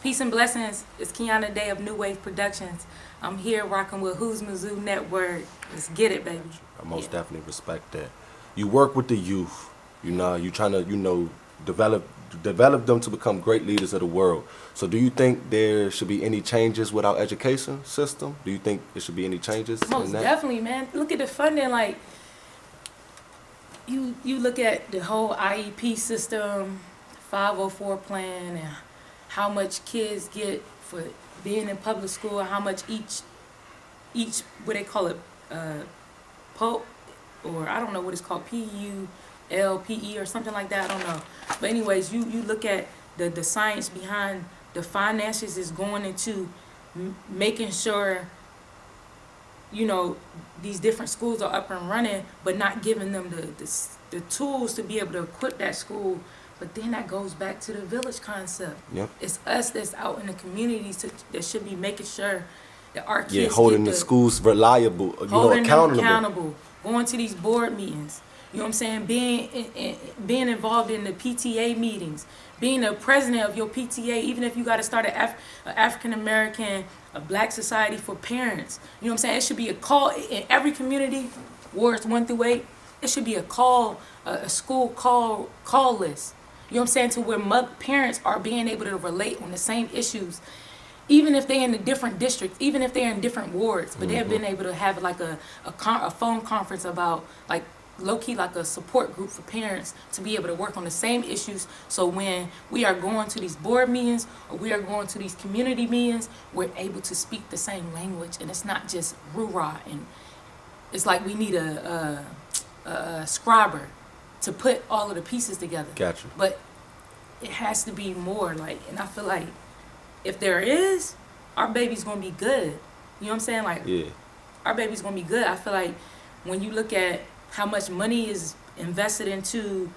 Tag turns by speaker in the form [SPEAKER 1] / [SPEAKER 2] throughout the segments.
[SPEAKER 1] Peace and blessings. It's Keiana Day of New Wave Productions. I'm here rocking with Houzmazoo Network. Let's get it, baby.
[SPEAKER 2] I most definitely respect that. You work with the youth. You know, you trying to, develop them to become great leaders of the world. So do you think there should be any changes with our education system? Do you think there should be any changes
[SPEAKER 1] Most
[SPEAKER 2] in that?
[SPEAKER 1] definitely, man. Look at the funding. Like, you look at the whole IEP system, 504 plan, and how much kids get for being in public school, how much each what they call it, POP, or I don't know what it's called, PULPE or something like that, I don't know. But anyways, you look at the science behind the finances is going into making sure, these different schools are up and running, but not giving them the tools to be able to equip that school. But then that goes back to the village concept.
[SPEAKER 2] Yep.
[SPEAKER 1] It's us that's out in the communities that should be making sure that our kids
[SPEAKER 2] holding the schools reliable, accountable.
[SPEAKER 1] Going to these board meetings. You know what I'm saying? Being involved in the PTA meetings, being the president of your PTA, even if you got to start an African American, a Black Society for Parents. You know what I'm saying? It should be a call in every community, wards 1 through 8. It should be a school call list. You know what I'm saying? To where parents are being able to relate on the same issues, even if they're in a different district, even if they're in different wards, but they've been able to have like a phone conference about like low-key like a support group for parents to be able to work on the same issues. So when we are going to these board meetings or we are going to these community meetings, we're able to speak the same language, and it's not just rah-rah. And it's like we need a scriber to put all of the pieces together.
[SPEAKER 2] Gotcha.
[SPEAKER 1] But it has to be more like, and I feel like if there is, our baby's gonna be good. You know what I'm saying? Like, our baby's gonna be good. I feel like when you look at how much money is invested into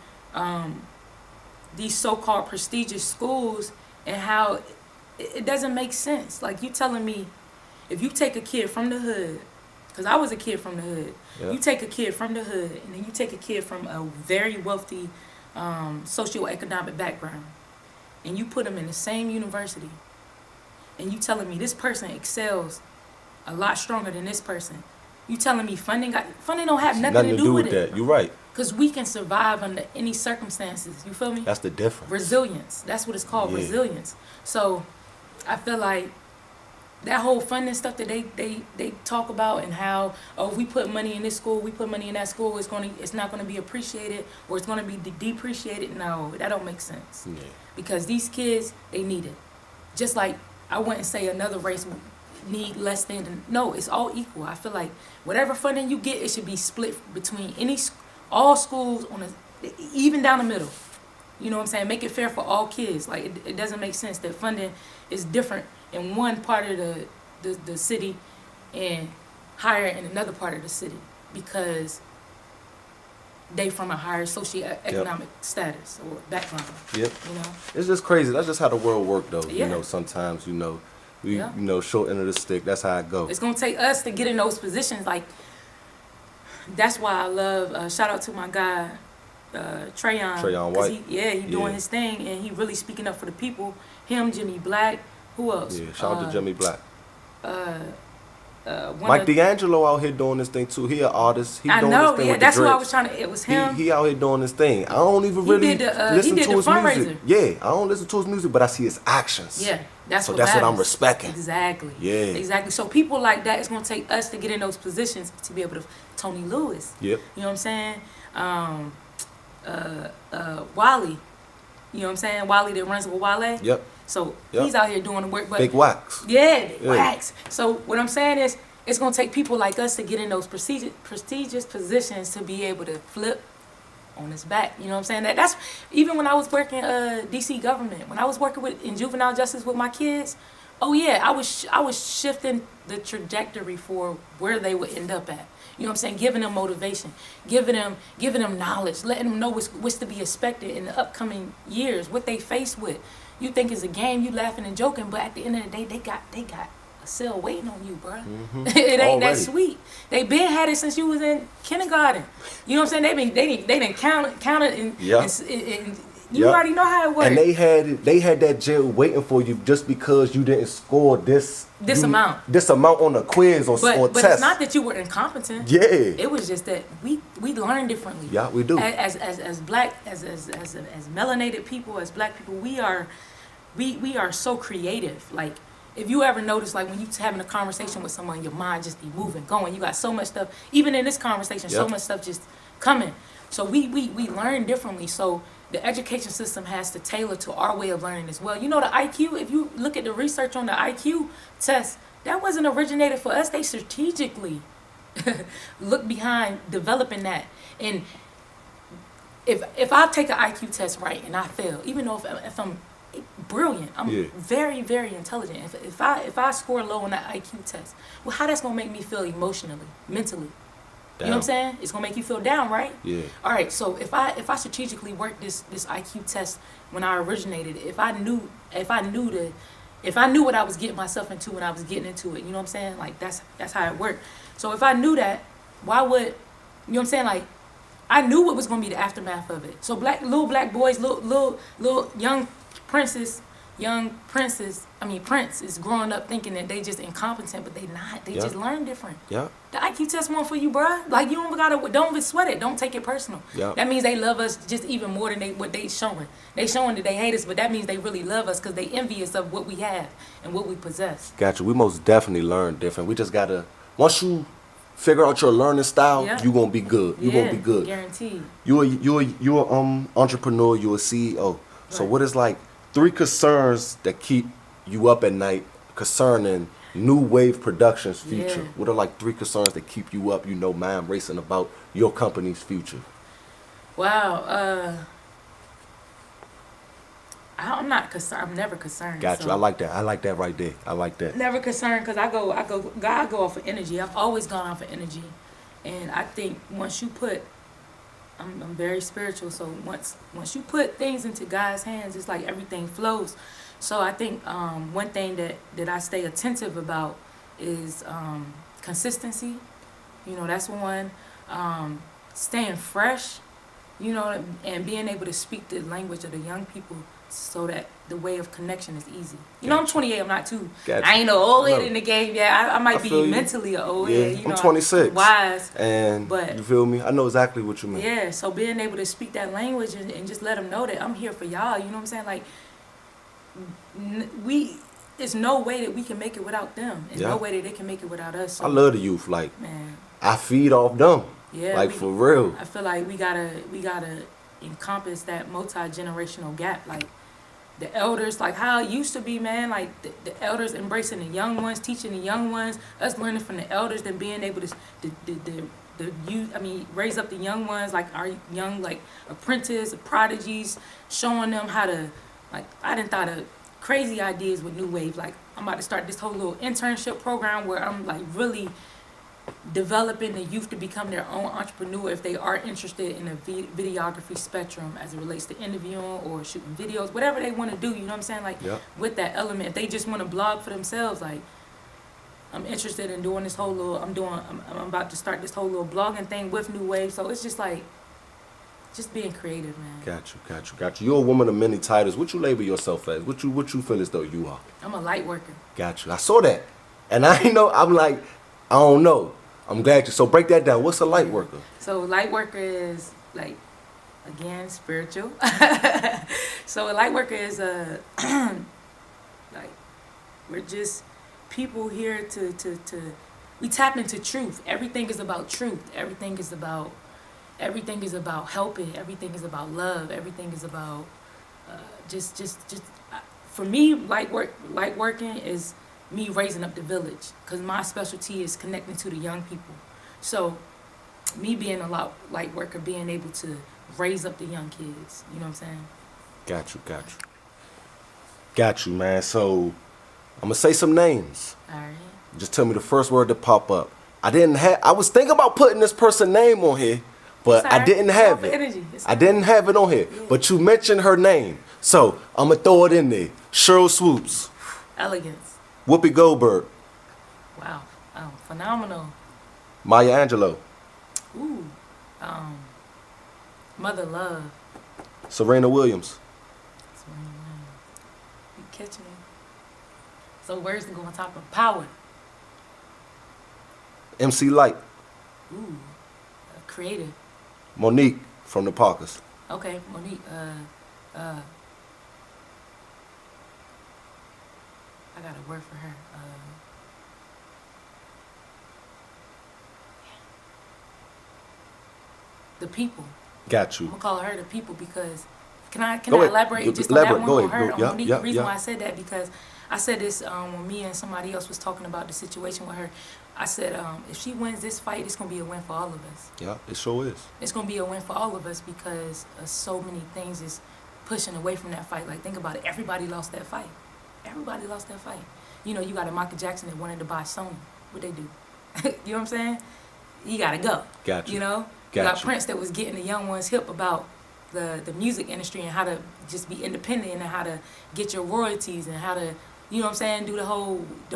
[SPEAKER 1] these so-called prestigious schools and how it doesn't make sense. Like, you telling me if you take a kid from the hood, because I was a kid from the hood. Yep. You take a kid from the hood, and then you take a kid from a very wealthy socioeconomic background, and you put them in the same university, and you telling me this person excels a lot stronger than this person. You telling me funding don't have nothing to do with it.
[SPEAKER 2] That. You're right.
[SPEAKER 1] Because we can survive under any circumstances. You feel me?
[SPEAKER 2] That's the difference.
[SPEAKER 1] Resilience. That's what it's called, resilience. So I feel like that whole funding stuff that they talk about, and how, if we put money in this school, we put money in that school, it's not gonna be appreciated, or it's gonna be depreciated. No, that don't make sense.
[SPEAKER 2] Yeah.
[SPEAKER 1] Because these kids, they need it. Just like I wouldn't say another race need less than. No, it's all equal. I feel like whatever funding you get, it should be split between all schools even down the middle. You know what I'm saying? Make it fair for all kids. Like, it doesn't make sense that funding is different in one part of the city and higher in another part of the city because they from a higher socioeconomic status or background.
[SPEAKER 2] Yep.
[SPEAKER 1] You know?
[SPEAKER 2] It's just crazy. That's just how the world works, though.
[SPEAKER 1] Yeah.
[SPEAKER 2] Sometimes, we, short end of the stick. That's how it goes.
[SPEAKER 1] It's going to take us to get in those positions. Like, that's why I love, shout out to my guy, Treyon
[SPEAKER 2] White.
[SPEAKER 1] He doing his thing, and he really speaking up for the people. Him, Jimmy Black, who else?
[SPEAKER 2] Yeah, shout out to Jimmy Black. Mike D'Angelo out here doing this thing too. He an artist. He doing this thing with
[SPEAKER 1] that's
[SPEAKER 2] the
[SPEAKER 1] what I was trying to. It was him.
[SPEAKER 2] He out here doing this thing. I don't even really listen to his music. Yeah, I don't listen to his music, but I see his actions.
[SPEAKER 1] Yeah, that's what
[SPEAKER 2] I'm respecting.
[SPEAKER 1] Exactly.
[SPEAKER 2] Yeah.
[SPEAKER 1] Exactly. So people like that, it's gonna take us to get in those positions to be able to. Tony Lewis.
[SPEAKER 2] Yep.
[SPEAKER 1] You know what I'm saying? Wally. You know what I'm saying? Wally that runs with Wale.
[SPEAKER 2] Yep.
[SPEAKER 1] So he's out here doing the work. But
[SPEAKER 2] Big Wax.
[SPEAKER 1] Yeah, Big Wax. So what I'm saying is, it's gonna take people like us to get in those prestigious positions to be able to flip on his back. You know what I'm saying? That's even when I was working DC government, when I was working in juvenile justice with my kids. Oh yeah, I was shifting the trajectory for where they would end up at. You know what I'm saying? Giving them motivation, giving them knowledge, letting them know what's to be expected in the upcoming years, what they face with. You think it's a game, you laughing and joking, but at the end of the day, they got a cell waiting on you, bro.
[SPEAKER 2] Mm-hmm.
[SPEAKER 1] It ain't that sweet. They been had it since you was in kindergarten. You know what I'm saying? They didn't count it and You already know how it works.
[SPEAKER 2] And they had that jail waiting for you just because you didn't score this
[SPEAKER 1] amount
[SPEAKER 2] on a quiz or
[SPEAKER 1] but
[SPEAKER 2] test.
[SPEAKER 1] It's not that you were incompetent.
[SPEAKER 2] Yeah.
[SPEAKER 1] It was just that we learn differently.
[SPEAKER 2] Yeah, we do.
[SPEAKER 1] As black as melanated people, as black people, we are so creative. Like, if you ever notice, like when you having a conversation with someone, your mind just be moving, going. You got so much stuff. Even in this conversation, so much stuff just coming. So we learn differently. So the education system has to tailor to our way of learning as well. You know, the IQ, if you look at the research on the IQ test, that wasn't originated for us. They strategically look behind developing that. And if I take an IQ test right and I fail, even though if I'm brilliant, I'm very, very intelligent. If I score low on that IQ test, well, how that's gonna make me feel emotionally, mentally? Down. You know what I'm saying? It's gonna make you feel down, right?
[SPEAKER 2] Yeah.
[SPEAKER 1] All right. So if I strategically worked this IQ test when I originated, if I knew what I was getting myself into when I was getting into it, you know what I'm saying? Like that's how it worked. So if I knew that, why would, you know what I'm saying? Like, I knew what was gonna be the aftermath of it. So little black boys, little young Prince is growing up thinking that they just incompetent, but they not. They just learn different. Yeah. The IQ test one for you, bruh. Like, you don't even sweat it. Don't take it personal. Yeah. That means they love us just even more than what they showing. They showing that they hate us, but that means they really love us because they envious of what we have and what we possess.
[SPEAKER 2] Gotcha. We most definitely learn different. We just gotta, once you figure out your learning style, you gonna be good. You gonna be good.
[SPEAKER 1] Guaranteed.
[SPEAKER 2] You a entrepreneur. You a CEO. So what is like 3 concerns that keep you up at night concerning New Wave Productions' future? Yeah. What are like 3 concerns that keep you up, mind racing about your company's future?
[SPEAKER 1] Wow. I'm not concerned. I'm never concerned.
[SPEAKER 2] Gotcha. I like that. I like that right there. I like that.
[SPEAKER 1] Never concerned because I go off of energy. I've always gone off of energy. And I think once you put, I'm very spiritual, so once you put things into God's hands, it's like everything flows. So I think one thing that I stay attentive about is consistency. That's one. Staying fresh, and being able to speak the language of the young people so that the way of connection is easy. I'm 28. I'm not too.
[SPEAKER 2] Gotcha.
[SPEAKER 1] I ain't no old head in the game yet. I might be mentally an old head.
[SPEAKER 2] I'm 26.
[SPEAKER 1] Wise.
[SPEAKER 2] But you feel me? I know exactly what you mean.
[SPEAKER 1] Yeah. So being able to speak that language and just let them know that I'm here for y'all. You know what I'm saying? Like, there's no way that we can make it without them. There's no way that they can make it without us. So,
[SPEAKER 2] I love the youth. Like,
[SPEAKER 1] man,
[SPEAKER 2] I feed off them.
[SPEAKER 1] Yeah.
[SPEAKER 2] Like, for real.
[SPEAKER 1] I feel like we gotta encompass that multi-generational gap. Like, the elders, like how it used to be, man, like the elders embracing the young ones, teaching the young ones, us learning from the elders, then being able to raise up the young ones, like our young, like apprentices, prodigies, showing them how to, like, I done thought of crazy ideas with New Wave. Like, I'm about to start this whole little internship program where I'm like really developing the youth to become their own entrepreneur if they are interested in the videography spectrum as it relates to interviewing or shooting videos, whatever they want to do, you know what I'm saying? Like, with that element, if they just want to blog for themselves, like, I'm interested in doing this whole little, I'm about to start this whole little blogging thing with New Wave, so it's just like, just being creative, man.
[SPEAKER 2] Got you. You're a woman of many titles. What you label yourself as? What you feel as though you are?
[SPEAKER 1] I'm a light worker.
[SPEAKER 2] Got you. I saw that. And I'm like, I don't know. I'm glad you. So break that down. What's a light worker?
[SPEAKER 1] So light worker is like, again, spiritual. So a light worker is like, we're just people here to we tap into truth. Everything is about truth. Everything is about helping. Everything is about love. Everything is about just for me, light working is me raising up the village, because my specialty is connecting to the young people. So me being a light worker, being able to raise up the young kids, you know what I'm saying?
[SPEAKER 2] Got you, man. So I'm gonna say some names.
[SPEAKER 1] All right.
[SPEAKER 2] Just tell me the first word that pop up. I was thinking about putting this person's name on here, but I didn't have it. I didn't have it on here. Yeah. But you mentioned her name, so I'm gonna throw it in there. Cheryl Swoops.
[SPEAKER 1] Elegance.
[SPEAKER 2] Whoopi Goldberg.
[SPEAKER 1] Wow. Phenomenal.
[SPEAKER 2] Maya Angelou.
[SPEAKER 1] Ooh. Mother Love.
[SPEAKER 2] Serena Williams.
[SPEAKER 1] So words to go on top of power.
[SPEAKER 2] MC Light.
[SPEAKER 1] Ooh, creative.
[SPEAKER 2] Monique from the Parkers.
[SPEAKER 1] Okay, Monique. I got a word for her. The people.
[SPEAKER 2] Got you.
[SPEAKER 1] I'm gonna call her the people because can I
[SPEAKER 2] Go ahead.
[SPEAKER 1] elaborate just on that one
[SPEAKER 2] Go
[SPEAKER 1] on
[SPEAKER 2] ahead.
[SPEAKER 1] her
[SPEAKER 2] Go-
[SPEAKER 1] on
[SPEAKER 2] yeah,
[SPEAKER 1] Monique?
[SPEAKER 2] yeah,
[SPEAKER 1] The reason
[SPEAKER 2] yeah.
[SPEAKER 1] why I said that because I said this when me and somebody else was talking about the situation with her. I said if she wins this fight, it's gonna be a win for all of us.
[SPEAKER 2] Yeah, it sure is.
[SPEAKER 1] It's gonna be a win for all of us because so many things is pushing away from that fight. Like think about it, everybody lost that fight. Everybody lost that fight. You know, you got a Michael Jackson that wanted to buy Sony. What they do? You know what I'm saying? He gotta go.
[SPEAKER 2] Got you.
[SPEAKER 1] You know, you got Prince that was getting the young ones hip about the music industry and how to just be independent and how to get your royalties and how to, you know what I'm saying, do the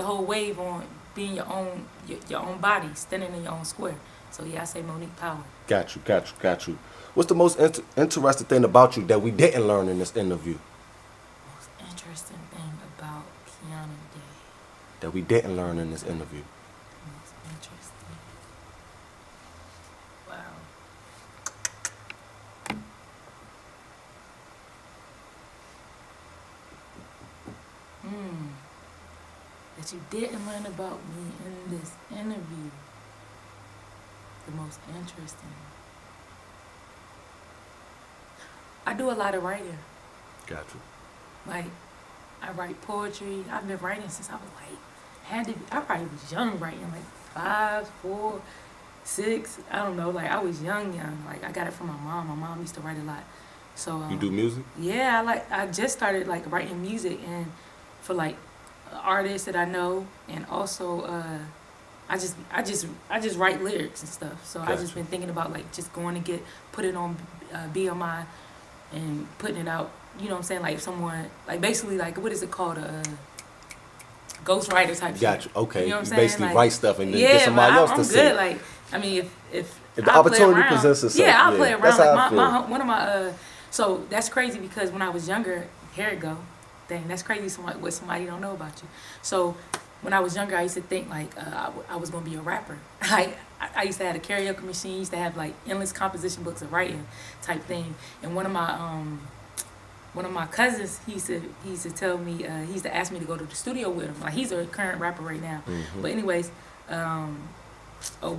[SPEAKER 1] whole wave on being your own body, standing in your own square. So yeah, I say Monique Power.
[SPEAKER 2] Got you. What's the most interesting thing about you that we didn't learn in this interview?
[SPEAKER 1] Most interesting thing about Keiana Day.
[SPEAKER 2] That we didn't learn in this interview.
[SPEAKER 1] Most interesting. Wow. That you didn't learn about me in this interview. The most interesting. I do a lot of writing.
[SPEAKER 2] Got you.
[SPEAKER 1] Like, I write poetry. I've been writing since I was like, I probably was young writing, like 5, 4, 6. I don't know. Like, I was young. Like, I got it from my mom. My mom used to write a lot. So
[SPEAKER 2] You do music?
[SPEAKER 1] yeah, I just started like writing music and for like artists that I know, and also I just write lyrics and stuff. So I
[SPEAKER 2] Gotcha.
[SPEAKER 1] just been thinking about like just going to put it on BMI and putting it out. You know what I'm saying? Like if someone like basically like what is it called ghostwriter type shit.
[SPEAKER 2] Got you. Okay.
[SPEAKER 1] You know what I'm
[SPEAKER 2] You
[SPEAKER 1] saying?
[SPEAKER 2] basically
[SPEAKER 1] Like,
[SPEAKER 2] write stuff and then
[SPEAKER 1] yeah,
[SPEAKER 2] get somebody
[SPEAKER 1] but
[SPEAKER 2] else
[SPEAKER 1] I'm
[SPEAKER 2] to
[SPEAKER 1] good.
[SPEAKER 2] sing.
[SPEAKER 1] Like I mean if
[SPEAKER 2] the
[SPEAKER 1] I play
[SPEAKER 2] opportunity
[SPEAKER 1] around,
[SPEAKER 2] presents itself.
[SPEAKER 1] yeah, I'll play
[SPEAKER 2] Yeah,
[SPEAKER 1] around.
[SPEAKER 2] that's
[SPEAKER 1] Like
[SPEAKER 2] how I feel.
[SPEAKER 1] one of my so that's crazy because when I was younger, here it go. Dang, that's crazy. What somebody don't know about you. So when I was younger, I used to think like I was gonna be a rapper. Like I used to have a karaoke machine. Used to have like endless composition books of writing type thing. And one of my cousins, he used to tell me he used to ask me to go to the studio with him. Like he's a current rapper right now.
[SPEAKER 2] Mm-hmm.
[SPEAKER 1] But anyways, oh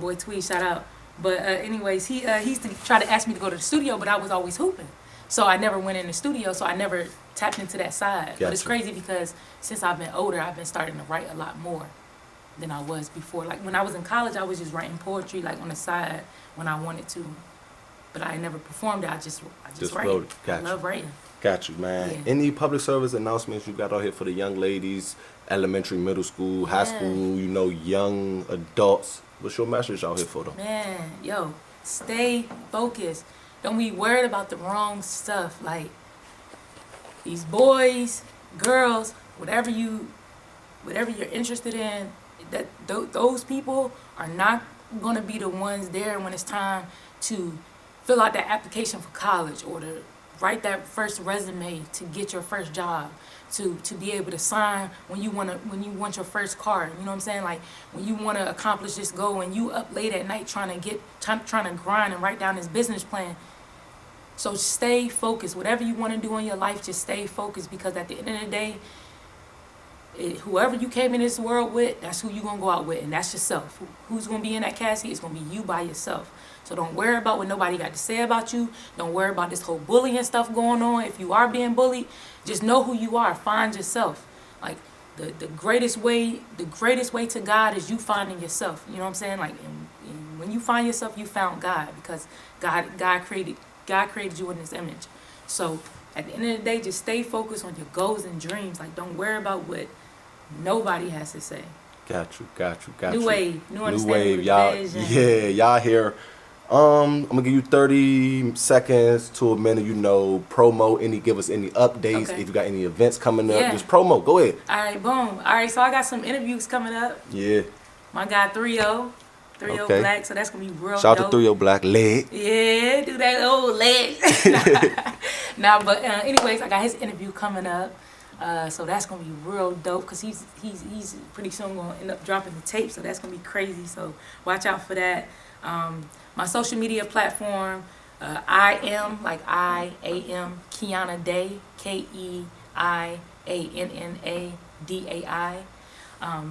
[SPEAKER 1] boy, Tweed, shout out. But anyways, he used to try to ask me to go to the studio, but I was always hooping. So I never went in the studio, so I never tapped into that side. But it's
[SPEAKER 2] Gotcha.
[SPEAKER 1] crazy because since I've been older, I've been starting to write a lot more than I was before. Like when I was in college, I was just writing poetry like on the side when I wanted to. But I never performed it. I just write.
[SPEAKER 2] wrote it.
[SPEAKER 1] I
[SPEAKER 2] Gotcha.
[SPEAKER 1] love writing.
[SPEAKER 2] Got you, man.
[SPEAKER 1] Yeah.
[SPEAKER 2] Any public service announcements you got out here for the young ladies, elementary, middle school, high
[SPEAKER 1] Yeah.
[SPEAKER 2] school, young adults? What's your message out here for them?
[SPEAKER 1] Man, yo, stay focused. Don't be worried about the wrong stuff. Like these boys, girls, whatever you're interested in, those people are not gonna be the ones there when it's time to fill out that application for college or to write that first resume to get your first job, to be able to sign when you want your first car. You know what I'm saying? Like when you want to accomplish this goal and you up late at night trying to grind and write down this business plan. So stay focused. Whatever you want to do in your life, just stay focused because at the end of the day, whoever you came in this world with, that's who you're going to go out with, and that's yourself. Who's going to be in that casket? It's going to be you by yourself. So don't worry about what nobody got to say about you. Don't worry about this whole bullying stuff going on. If you are being bullied, just know who you are. Find yourself. Like the greatest way to God is you finding yourself. You know what I'm saying? Like and when you find yourself, you found God because God created you in His image. So at the end of the day, just stay focused on your goals and dreams. Like don't worry about what nobody has to say.
[SPEAKER 2] Got you.
[SPEAKER 1] New wave, new understanding,
[SPEAKER 2] wave, y'all.
[SPEAKER 1] vision.
[SPEAKER 2] Yeah, y'all here. I'm gonna give you 30 seconds to a minute. Promo. Give us any updates.
[SPEAKER 1] Okay.
[SPEAKER 2] If you got any events coming up,
[SPEAKER 1] Yeah.
[SPEAKER 2] just promo. Go ahead.
[SPEAKER 1] All right, boom. All right, so I got some interviews coming up.
[SPEAKER 2] Yeah.
[SPEAKER 1] My guy 3-0
[SPEAKER 2] Okay.
[SPEAKER 1] Black, so that's gonna be real
[SPEAKER 2] Shout
[SPEAKER 1] dope.
[SPEAKER 2] out to 3 Black leg.
[SPEAKER 1] Yeah, do that old leg. Nah, but anyways, I got his interview coming up. So that's gonna be real dope because he's pretty soon gonna end up dropping the tape. So that's gonna be crazy. So watch out for that. My social media platform, I am Keiana Day, KeiannaDai.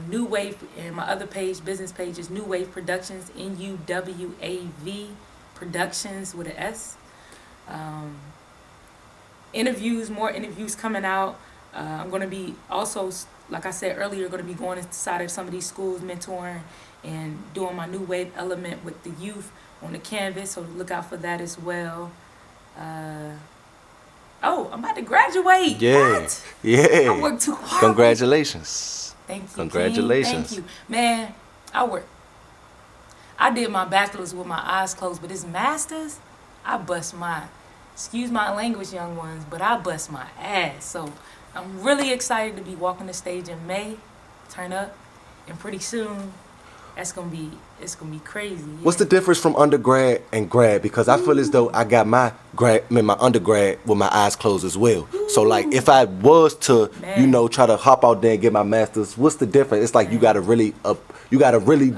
[SPEAKER 1] New Wave, and my other page, business page, is New Wave Productions, NUWAV Productions with an S. Interviews, more interviews coming out. I'm going to be also, like I said earlier, going to be going inside of some of these schools, mentoring and doing my New Wave element with the youth on the canvas, so look out for that as well. Oh, I'm about to graduate.
[SPEAKER 2] Yeah,
[SPEAKER 1] What?
[SPEAKER 2] yeah.
[SPEAKER 1] I worked too hard.
[SPEAKER 2] Congratulations.
[SPEAKER 1] Thank you,
[SPEAKER 2] Congratulations.
[SPEAKER 1] King. Thank you. Man, I did my bachelor's with my eyes closed, but this master's, I bust my, excuse my language, young ones, but I bust my ass. So I'm really excited to be walking the stage in May, turn up, and pretty soon, it's gonna be crazy. Yeah.
[SPEAKER 2] What's the difference from undergrad and grad? Because I feel as though I got my undergrad with my eyes closed as well. So like, if I was to,
[SPEAKER 1] Man.
[SPEAKER 2] try to hop out there and get my master's, what's the difference? It's like you gotta really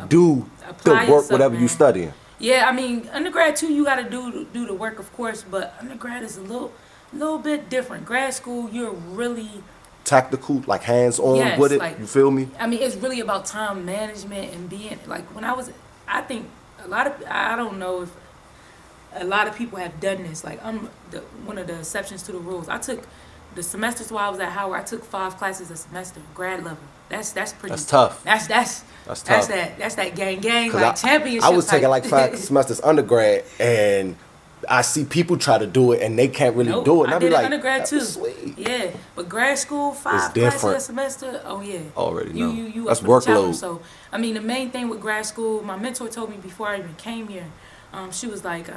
[SPEAKER 2] do the
[SPEAKER 1] Apply
[SPEAKER 2] work,
[SPEAKER 1] yourself,
[SPEAKER 2] whatever
[SPEAKER 1] man.
[SPEAKER 2] you studying.
[SPEAKER 1] Yeah, I mean, undergrad too, you gotta do the work, of course, but undergrad is a little bit different. Grad school, you're really,
[SPEAKER 2] Tactical, like hands-on
[SPEAKER 1] yes,
[SPEAKER 2] with it.
[SPEAKER 1] like,
[SPEAKER 2] You feel me?
[SPEAKER 1] I mean, it's really about time management and being, like, I think I don't know if a lot of people have done this. Like, I'm one of the exceptions to the rules. I took the semesters while I was at Howard, I took 5 classes a semester, grad level. That's pretty.
[SPEAKER 2] That's tough.
[SPEAKER 1] That's
[SPEAKER 2] tough.
[SPEAKER 1] That's that gang,
[SPEAKER 2] 'Cause
[SPEAKER 1] like championship.
[SPEAKER 2] I was taking
[SPEAKER 1] type.
[SPEAKER 2] like 5 semesters undergrad, and I see people try to do it, and they can't really
[SPEAKER 1] Nope,
[SPEAKER 2] do it. And
[SPEAKER 1] I
[SPEAKER 2] I be
[SPEAKER 1] did
[SPEAKER 2] like,
[SPEAKER 1] undergrad
[SPEAKER 2] that
[SPEAKER 1] too.
[SPEAKER 2] was sweet.
[SPEAKER 1] Yeah, but grad school, 5
[SPEAKER 2] different.
[SPEAKER 1] classes a semester. Oh yeah.
[SPEAKER 2] Already know.
[SPEAKER 1] You
[SPEAKER 2] That's
[SPEAKER 1] up for the
[SPEAKER 2] workload.
[SPEAKER 1] challenge. So I mean, the main thing with grad school, my mentor told me before I even came here. She was like,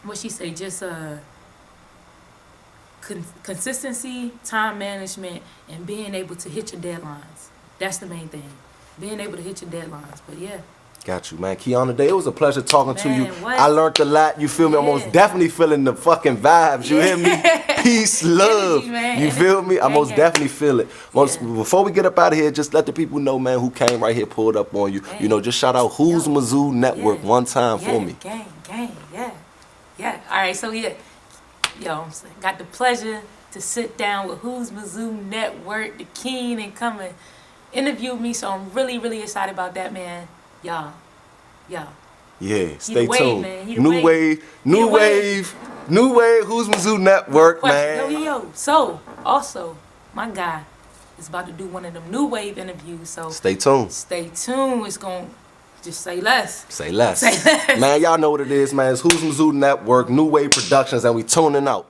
[SPEAKER 1] what she say? Just consistency, time management, and being able to hit your deadlines. That's the main thing. Being able to hit your deadlines. But yeah.
[SPEAKER 2] Got you, man. Keiana Day, it was a pleasure talking to you.
[SPEAKER 1] Man, what?
[SPEAKER 2] I learned a lot. You feel me? I'm
[SPEAKER 1] Yeah.
[SPEAKER 2] most definitely feeling the fucking vibes. You hear me? Peace, love.
[SPEAKER 1] Energy, man.
[SPEAKER 2] You feel me? I
[SPEAKER 1] Gang,
[SPEAKER 2] most
[SPEAKER 1] gang.
[SPEAKER 2] definitely feel it. Once,
[SPEAKER 1] Yeah.
[SPEAKER 2] Before we get up out of here, just let the people know, man, who came right here, pulled up on you.
[SPEAKER 1] Gang.
[SPEAKER 2] You know, just shout out Houzmazoo Network
[SPEAKER 1] Yeah.
[SPEAKER 2] one time
[SPEAKER 1] Yeah,
[SPEAKER 2] for me.
[SPEAKER 1] gang, yeah. All right, so yeah, I'm saying, got the pleasure to sit down with Houzmazoo Network, the king, and come and interview me. So I'm really, really excited about that, man. Y'all.
[SPEAKER 2] Yeah,
[SPEAKER 1] He
[SPEAKER 2] stay
[SPEAKER 1] the wave,
[SPEAKER 2] tuned.
[SPEAKER 1] man. He the
[SPEAKER 2] New
[SPEAKER 1] wave.
[SPEAKER 2] wave,
[SPEAKER 1] He
[SPEAKER 2] new
[SPEAKER 1] the
[SPEAKER 2] wave, new wave, Houzmazoo Network, man.
[SPEAKER 1] Yo. So also, my guy is about to do one of them new wave interviews. So
[SPEAKER 2] Stay tuned.
[SPEAKER 1] stay tuned. It's gonna just say less.
[SPEAKER 2] Say less.
[SPEAKER 1] Say less.
[SPEAKER 2] Man, y'all know what it is, man. It's Houzmazoo Network, New Wave Productions, and we tuning out.